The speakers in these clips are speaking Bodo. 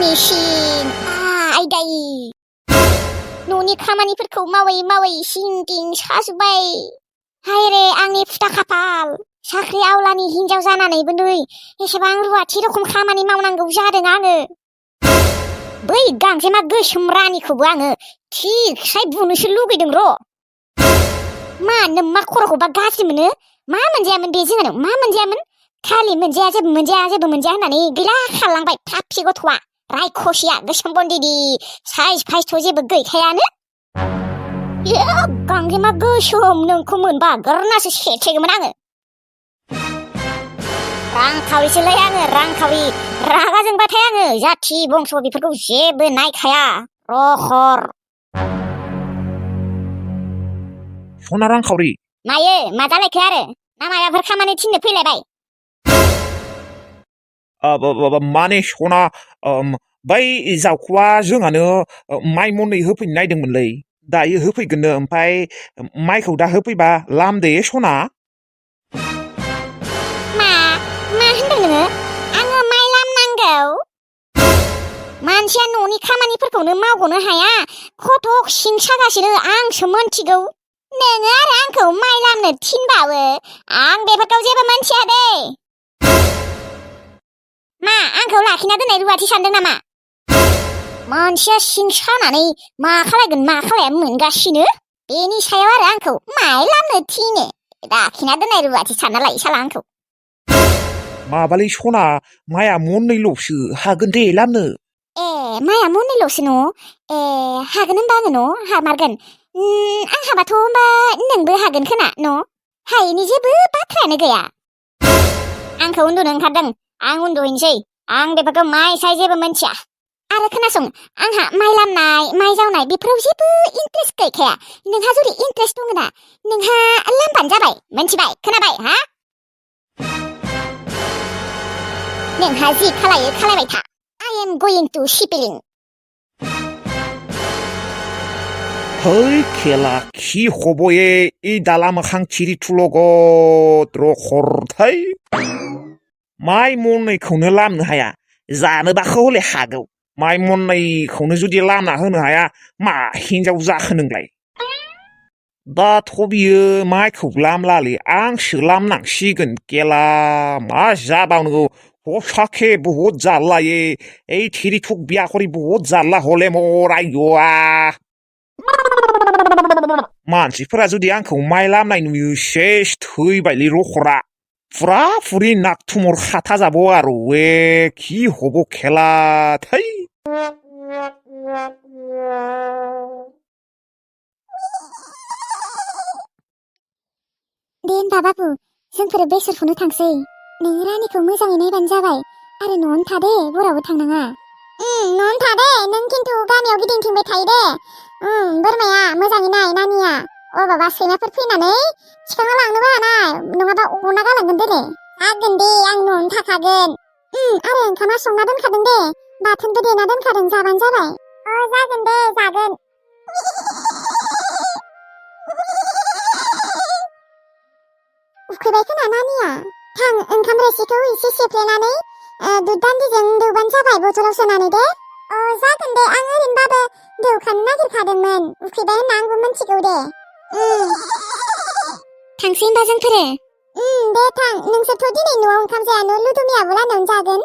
फिनिशिं आयदाय न'नि खामानिफोरखौ मावै मावै सिंगिं साजुबबाय हायरे आंनि फुथा खाफाल साख्रि आवलानि हिनजाव जानानैबो नै एसेबां रुवाथि रखम खामानि मावनांगौ जादों आङो बै गांजेमा गोसोम रानिखौबो आङो थिगसाय बुनोसो लुगैदों र' मा नोम्मा खर'खौबा गाज्रि मोनो मा मोनजायामोन बे जोङो मा मोनजायामोन खालि मोनजाया जेबो मोनजाया होननानै गैला खालांबाय थाफि गथ'आ रायखसिया गोसोम बन्दिदि साइज फाइजथ' जेबो गैखायानो गांजेमा गोसोम नोंखौ मोनबा गोरनासो सेथेगौमोन आङो रांखावरिसोलै आङो रांखावरि रागा जोंबाथाय आङो जाथि बंस' बेफोरखौ जेबो नायखाया रखर सना रांखावरि मायो मा जालायखो आरो ना माबाफोर खामानि थिननो फैलायबाय माने सना बै जावखुवा जोंहानो माइ मननै होफैनो नायदोंमोनलै दायो होफैगोननो ओमफ्राय माइखौ दा होफैबा लामदे सना मा होनदों नोङो आङो माइ लामनांगौ मानसिया न'नि खामानिफोरखौनो मावग'नो हाया खथ'क सिं सागासिनो आंसो मोनथिगौ नोङो आरो आंखौ माइ लामनो थिनबावो आं बेफोरखौ जेबो मोनथिया दे मा आंखौ लाखिना दोननाय रुवाथि सानदों नामा मानसिया सिं सानानै मा खालाया मोनगासिनो बेनि सायाव आरो आंखौ माइ लामनो थिनो लाखिना दोननाय रुवाथि सानना लायो साला आंखौ माबालै सना माइया मननैल'सो हागोन दे लामनो ए माइया मननैल'सो न' हागोन होनबा आङो न' हामारगोन आं हाबाथ' होनबा नोंबो हागोन खोना न' हायैनि जेबो बाथ्रायानो गैया आंखौ उन्दुनो ओंखारदों आं उन्दुहैनोसै आं बेफोरखौ माइ साय जेबो मोनथिया आरो खोनासं आंहा माइ लामनाय माइ जावनाय बेफोराव जेबो इन्ट्रेस्ट गैखाया नोंहा जुदि इन्ट्रेस्ट दङना नोंहा लामबानो जाबाय मोनथिबाय खोनाबाय हा नोंहा जि खालायो खालायबाय था I am going to Shipping है खेला खि हबये इ दाला मोखां थिरि थुलग द्रखरथाय माइ मननैखौनो लामनो हाया जानोबाखौ हले हागौ माइ मननैखौनो जुदि लामना होनो हाया मा हिनजाव जाखो नोंलाय दाथ' बियो माइखौ लामलालै आंसो लामनांसिगोन केला मा जाबावनांगौ हसाखे बहुत जारला ये এই थिरि थुक बिया करि बहुत जारला हले मर आय्यआ मानसिफोरा जुदि आंखौ माइ लामनाय नुयो सेस थैबायलै रखरा फुरा फुरि नागथुमर खाथा जाबो आरो वे खि हब खेला थै दे होनबा बाबु जोंफोर बेसरखौनो थांसै नों रानिखौ मोजाङै नायबानो जाबाय आरो न'आवनो था दे बरावबो थांनाङा न'आवनो था दे नों खिन्थु गामियाव गिदिंथिंबाय थायो दे बोरमाया मोजाङै नाय नानिया अबावबा सैमाफोर फैनानै थिखांना लांनोबो हानाय नङाबा अरना गालांगोन दे जागोन दे आं न'आवनो थाखागोन आरो ओंखामा संना दोनखादों दे बाथोनबो देना दोनखादों जाबानो जाबाय जागोन दे जागोन उखैबाय खोना नानिया थां ओंखाम रोसिखौ एसे सेफ्लेनानै दुध दान्दिजों दौबानो जाबाय बथलाव सोनानै दे जागोन दे आं ओरैनोबाबो दौखानो नागिरखादोंमोन उखैबाय होनना आंबो मिथिगौ दे थांसै होनबा जोंफोरो दे थां नोंसोरथ' दिनै न'आव ओंखाम जायानो लुदुमियाबो लानायावनो जागोन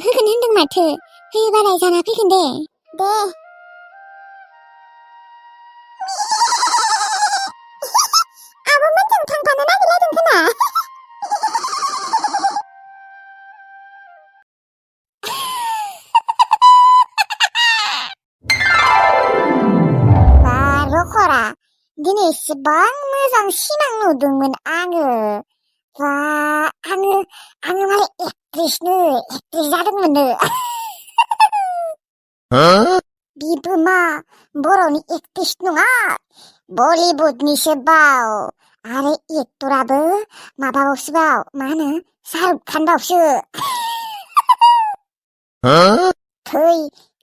होगोन होनदों माथो होयोबालाय जाना फैगोन दे आब'मोनजों थांफानो नागिरलायदों खोना रखरा दिनै एसेबां मोजां सिमां नुदोंमोन आङो आङो माने एक्ट्रेस जादोंमोननो बिबो मा बर'नि एक्ट्रेस नङा बलिउडनिसो बाव आरो एक्टराबो माबाबावसो बाव मा होनो शाहरुख खान बावसो थै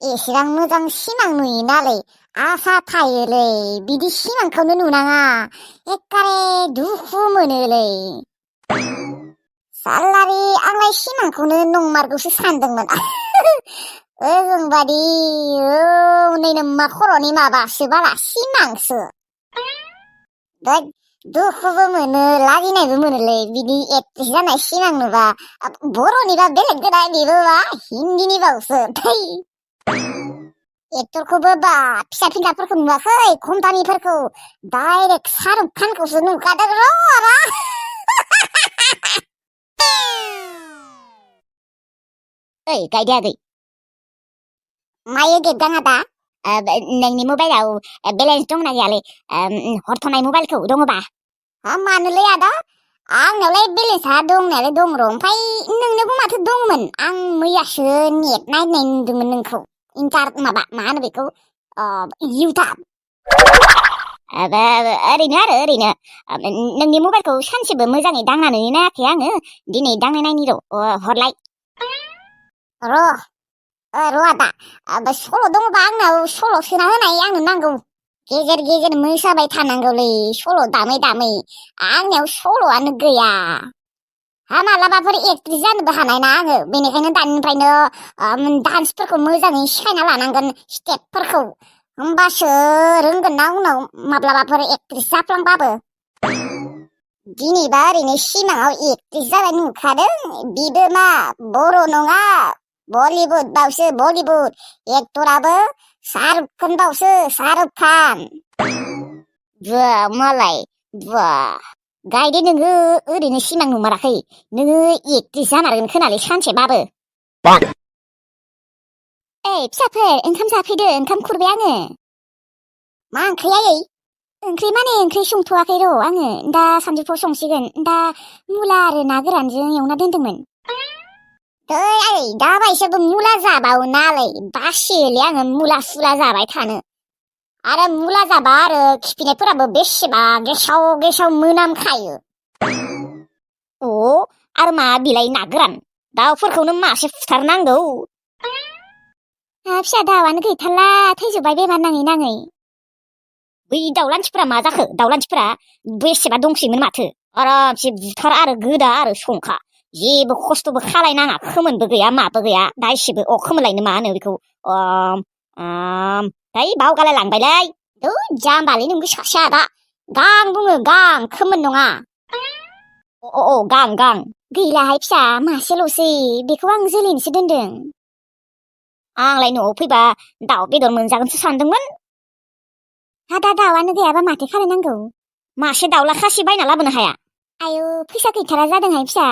एसेबां मोजां सिमां नुयो नालाय आसा थायोलै बिदि सिमांखौनो नुनाङा एकारे दुखु मोनोलै सालारि आंलाय सिमांखौनो नंमारगौसो सानदोंमोन ओजोंबादि नैनो मा खर'नि माबासो बाला सिमांसो दुखुबो मोनो लाजिनायबो मोनोलै बिदि एक्ट्रेस जानाय सिमां नुबा बर'निबा बेलेग गोदा बेबो मा हिन्दीनिबावसो थै एक्टरखौबो बा फिसा फिलाफोरखौ नुवाखै कम्पानिफोरखौ डाइरेक्ट शाहरुख खानखौसो नुखादों र' ओइ गायदे आगै मायो गेबगाङा दा नोंनि मबाइलाव बेलेन्स दंना गैयालै हरथ'नाय मबाइलखौ दङबा मानोलै आदा आंनावलाय बेलेन्सआ दंनायालाय दं र' ओमफ्राय नोंनोबो माथो दंमोन आं मैयासो नेट नायनाय नुदोंमोन नोंखौ माबा मा होनो बेखौ इउटाब ओरैनो नोंनि मबाइलखौ सानसेबो मोजाङै दांनानै नायाखै आङो दिनै दांनाय नायनि र' हरलाय र' आदा सल' दङबा आंनाव सल' सोना होनाय आंनो नांगौ गेजेर गेजेर मोसाबाय थानांगौलै सल' दामै दामै आंनियाव सल'आनो गैया मालाबाफोर एक्ट्रेस जानोबो हानाय ना आङो बेनिखायनो दानिफ्रायनो डान्सफोरखौ मोजाङै सिखायना लानांगोन स्टेपफोरखौ होमबासो रोंगोन ना उनाव माब्लाबाफोर एक्ट्रेस जाफ्लांबाबो दिनैबा ओरैनो सिमाङाव एक्ट्रेस जाबाय नुखादों बिबो मा बर' नङा बलिउड बावसो बलिउड एक्टराबो शाहरुख खान बावसो शाहरुख खान बा मालाय बा गायदे नोङो ओरैनो सिमां नुमाराखै नोङो एक्ट्रेस जामारगोन खोनालै सानसेबाबो ओइ फिसाफोर ओंखाम जाफैदो ओंखाम खुरबाय आङो मा ओंख्रि आयै ओंख्रि माने ओंख्रि संथ'वाखै र' आङो दा सानजौफुआव संसिगोन दा मुला आरो ना गोरानजों एवना दोनदोंमोन आयै दा बायसाबो मुला जाबावो नालाय बासियोलै आङो मुला सुला जाबाय थानो आरो मुला जाबा आरो खिफिनायफोराबो बेसेबा गेसाव गेसाव मोनामखायो आरो मा बिलाइ ना गोरान दाउफोरखौनो मासे फुथारनांगौ फिसा दाउआनो गैथारला थैजोब्बाय बेमार नाङै नाङै बै दाउलान्सिफोरा मा जाखो दाउलान्सिफोरा बेसेबा दंसैमोन माथो आरामसे बुथार आरो गोदा आरो संखा जेबो खस्थ'बो खालायनाङा खोमोनबो गैया माबो गैया दा एसेबो खोमोनलायनो मा होनो बेखौ बावगालाय लांबायलै जाम्बालै नोंबो सासे आदा गां बुङो गां खोमोन नङा गां गैलाहाय फिसा मासेल'सै बेखौ आं जोलैनोसो दोनदों आंलाय न'आव फैबा दाउ बेदर मोनजागोनसो सानदोंमोन दा दाउआनो गैयाबा माथो खालायनांगौ मासे दाउला खासि बायना लाबोनो हाया आयु फैसा गैथारा जादोंहाय फिसा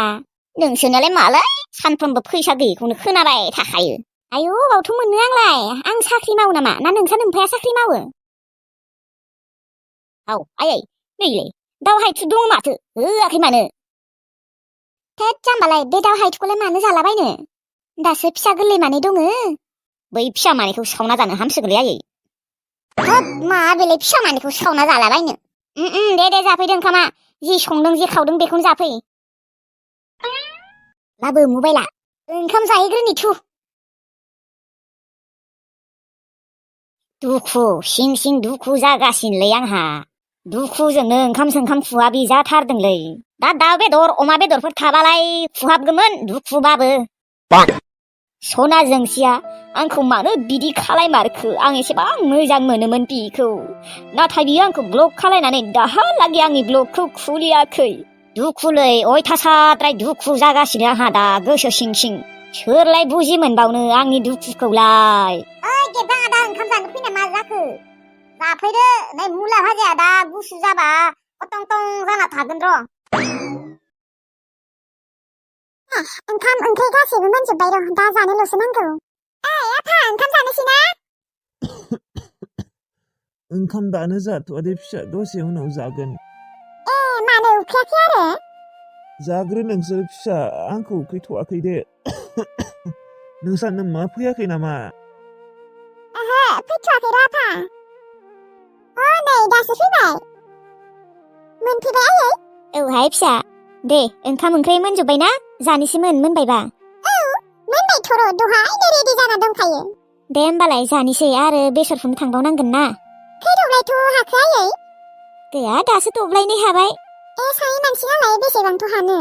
नोंसोरनालाय मालाय सानफ्रोमबो फैसा गैयैखौनो खोनाबाय थाखायो आयु बावथ' मोनो आंलाय आं साख्रि मावो नामा ना नोंसा नोम्फाया साख्रि मावो आयै नैलै दाउ हायथु दङ माथो होआखै मानो थेद जाम्बालाय बे दाउ हायथुखौलाय मानो जालाबायनो दासो फिसा गोरलै मानै दङ बै फिसा मानैखौ सावना जानो हामसिगोनलै आयै मा बेलाय फिसा मानैखौ सावना जालाबायनो दे जाफैदो ओंखामा जि संदों जि खावदों बेखौनो जाफै लाबो मबाइला ओंखाम जाहैग्रोनि थु दुखु सिं सिं दुखु जागासिनोलै आंहा दुखुजोंनो ओंखाम सोंखाम खुहाबि जाथारदोंलै दा दाउ बेदर अमा बेदरफोर थाबालाय खुहाबगौमोन दुखुबाबो सना जोंसिया आंखौ मानो बिदि खालायमारखो आं एसेबां मोजां मोनोमोन बिखौ नाथाय बियो आंखौ ब्लक खालायनानै दाहालागै आंनि ब्लकखौ खुलियाखै दुखुलै अयथासारद्राय दुखु जागासिनो आंहा दा गोसो सिं सिं सोरलाय बुजि मोनबावनो आंनि दुखुखौलाय गेबा आदा ओंखाम जानो फैना मा जाखो जाफैदो नै मुला भाजाया दा गुसु जाबा कटं टं जाना थागोन र' ओंखाम ओंख्रि गासैबो मोनजोब्बाय र' दा जानोल'सो नांगौ आफा ओंखाम जानोसै ना ओंखाम दानो जाथ'आदे फिसा दसे उनाव जागोन मानो उखैयाखै आरो जाग्रो नोंसोर फिसा आंखौ उखैथ'वाखै दे नोंसा मा फैयाखै नामा फैथ'वाखै र' आफा नै दासो फैबाय मोनफैबाय आयै औहाय फिसा दे ओंखाम ओंख्रि मोनजोब्बाय ना जानोसैमोन मोनबायबा मोनबायथ' र' दहायनो रेडि जाना दंखायो दे होमबालाय जानोसै आरो बेसरफोरनो थांबावनांगोन ना खैदब्लायथ' हाखो आयै गैया दासो दब्लायनै हाबाय सानै मानसि नालाय बेसेबांथ' हानो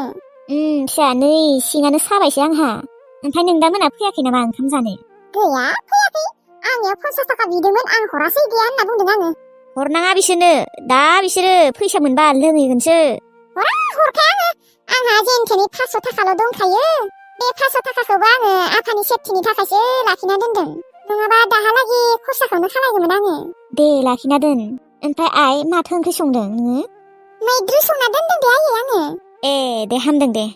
फिसा नै सिङानो साबायसो आंहा ओमफ्राय नों दा मोना फैयाखै नामा ओंखाम जानो गैया फैयाखै आंनियाव 50 थाखा बिदोंमोन आं हरासै गैया होनना बुंदों आङो हरनाङा बिसोरनो दा बिसोरो फैसा मोनबा लोंहैगोनसो हरखाया आंहा जेनथेनै 500 थाखाल' दंखायो बे 500 थाखाखौबो आङो आफानि सेफटिनि थाखायसो लाखिना दोनदों नङाबा दाहालागि खरसाखौनो खालामगौमोन आङो दे लाखिना दोन ओमफ्राय आइ माथो ओंख्रि संदों नोङो मैद्रु संना दोनदों दे आयै आङो ए दे हामदों दे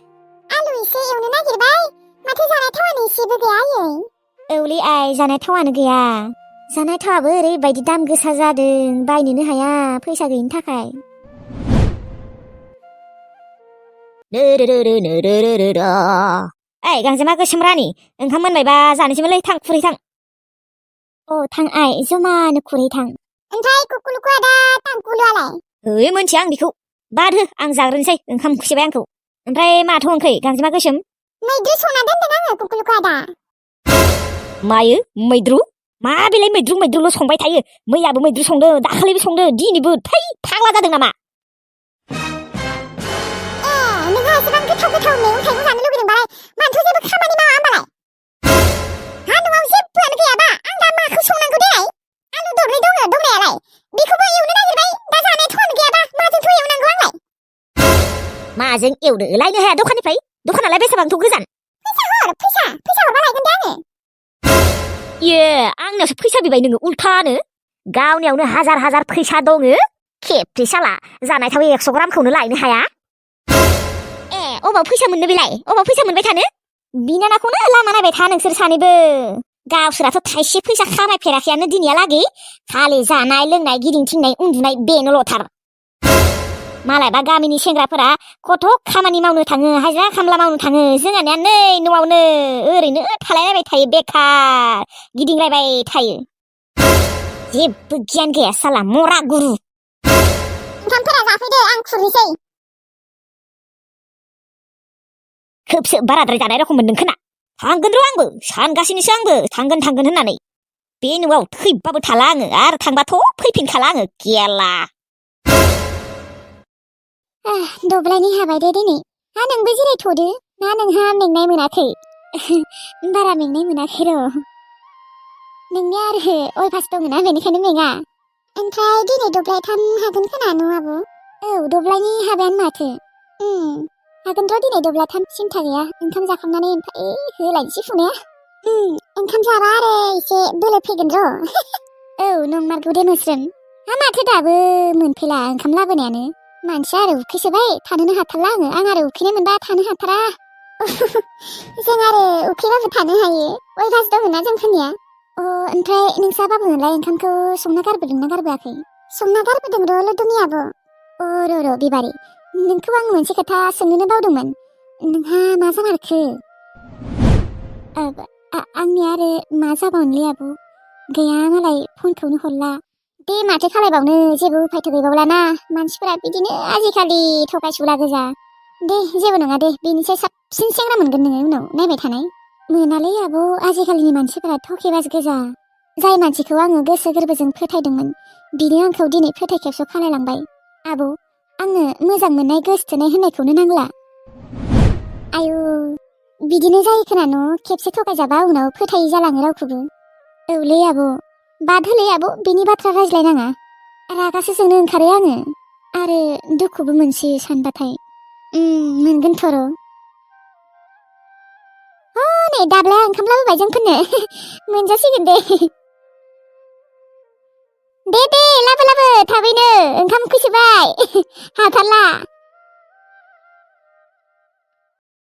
आलु एसे एवनो नागिरबाय माथो जानाय थावानो एसेबो गैया आयै औलै आइ जानाय थावानो गैया जानाय थावाबो ओरैबायदि दाम गोसा जादों बायनोनो हाया फैसा गैयिनि थाखाय ओइ गांजेमा गोसोम रानि ओंखाम मोनबायबा जानोसैमोनलै थां खुरै थां अ थां आइ जमानो खुरै थां ओमफ्राय कुकुलुकु आदा तांकुलुआलाय ओइ मोनथिया आं बेखौ बाद हो आं जाग्रोनोसै ओंखाम उखैबाय आंखौ ओमफ्राय माथो ओंख्रि गांजेमा गोसोम मैद्रु संना दोनदों आङो कुकुलुकु आदा मायो मैद्रु मा बेलाय मैद्रुल' संबाय थायो मैयाबो मैद्रु संदो दाखालिबो संदो दिनैबो थै फाग्ला जादों नामा नोंहा एसेबां गोथाव मैगं थाइगं जानो लुगैदोंबालाय मानोथ' जेबो खामानि मावा होमबालाय हा न'आव जेबोआनो गैयाबा आं दा माखौ संनांगौ देलाय आलु दरनै दङ दंनायालाय बेखौबो एवनो नागिरबाय दा जानाय थावानो गैयाबा माजोंथ' एवनांगौ आंलाय माजों एवनो लायनो हाया दखाननिफ्राय दखानालाय बेसेबांथ' गोजान फैसा हरबा लायगोन दे आङो ये आंनावसो फैसा बिबाय नोङो उल्थानो गावनियावनो हाजार फैसा दङ खेबसे साला जानाय थाव 100 ग्रामखौनो लायनो हाया ए अबाव फैसा मोननो बेलाय अबाव फैसा मोनबाय थानो बिनानाखौनो लामा नायबाय था नोंसोर सानैबो गावसोराथ' थाइसे फैसा खामायफेराखैयानो दिनैहालागै खालि जानाय लोंनाय गिदिंथिंनाय उन्दुनाय बेनोल'थार मालायबा गामिनि सेंग्राफोरा खथ' खामानि मावनो थाङो हाजिरा खामला मावनो थाङो जोंहानिया नै न'आवनो ओरैनो थालायलायबाय थायो बेखार गिदिंलायबाय थायो जेबो गियान गैया साला मरा गुरु ओंखामफोरा जाफैदो आं खुरनोसै खोबसो बाराद्राय जानाय रखम मोनदों खोना थांगोन र' आंबो सानगासिनोसो आंबो थांगोन होननानै बे न'आव थैबाबो थाला आङो आरो थांबाथ' फैफिनखाला आङो गेला दब्लायनि हाबाय दे दिनै हा नोंबो जिरायथ'दो ना नोंहा मेंनाय मोनाखै बारा मेंनाय मोनाखै र' नोंनिया आरो अयभास दङना बेनिखायनो मेङा ओमफ्राय दिनै दब्लायथाम हागोन खोना न' आब' औ दब्लायनि हाबायानो माथो हागोन र' दिनै दब्लायथाम सिन्था गैया ओंखाम जाखांनानै ओमफ्राय होलायनोसै फुनाया ओंखाम जाबा आरो एसे बोलो फैगोन र' औ नंमारगौ दे मोस्रोम हा माथो दाबो मोनफैला ओंखाम लाबोनायानो मानसिया आरो उखैसोबाय थानोनो हाथारला आं आरो उखैनाय मोनबा थानो हाथारा जों आरो उखैबाबो थानो हायो अयभास दङना जोंफोरनिया ओमफ्राय नोंसा बाबुनोलाय ओंखामखौ संना गारबोदोंना गारबोआखै संना गारबोदों र' लुदुनि आब' र' बिबारि नोंखौ आं मोनसे खोथा सोंनोनो बावदोंमोन नोंहा मा जामारखो आंनिया आरो मा जाबावनोलै आब' गैया मालाय फनखौनो हरला दे माथो खालायबावनो जेबो उफायथ' गैबावलाना मानसिफोरा बिदिनो आजिखालि थगायसुला गोजा दे जेबो नङा दे बेनिसाय साबसिन सेंग्रा मोनगोन नोङो उनाव नायबाय थानाय मोनालै आब' आजिखालिनि मानसिफोरा थकेबाज गोजा जाय मानसिखौ आङो गोसो गोरबोजों फोथायदोंमोन बिनो आंखौ दिनै फोथायखेबस' खालायलांबाय आब' आंनो मोजां मोननाय गोसथोनाय होननायखौनो नांला आयु बिदिनो जायो खोना न' खेबसे थगायजाबा उनाव फोथायै जालाङो रावखौबो औलै आब' बाद होलै आब' बिनि बाथ्रा रायज्लायनाङा रागासो जोंनो ओंखारो आङो आरो दुखुबो मोनसै सानबाथाय मोनगोनथ' र' नै दाब्लाया ओंखाम लाबोबाय जोंफोरनो मोनजासिगोन दे लाबो थाबैनो ओंखाम उखैसोबाय हाथारला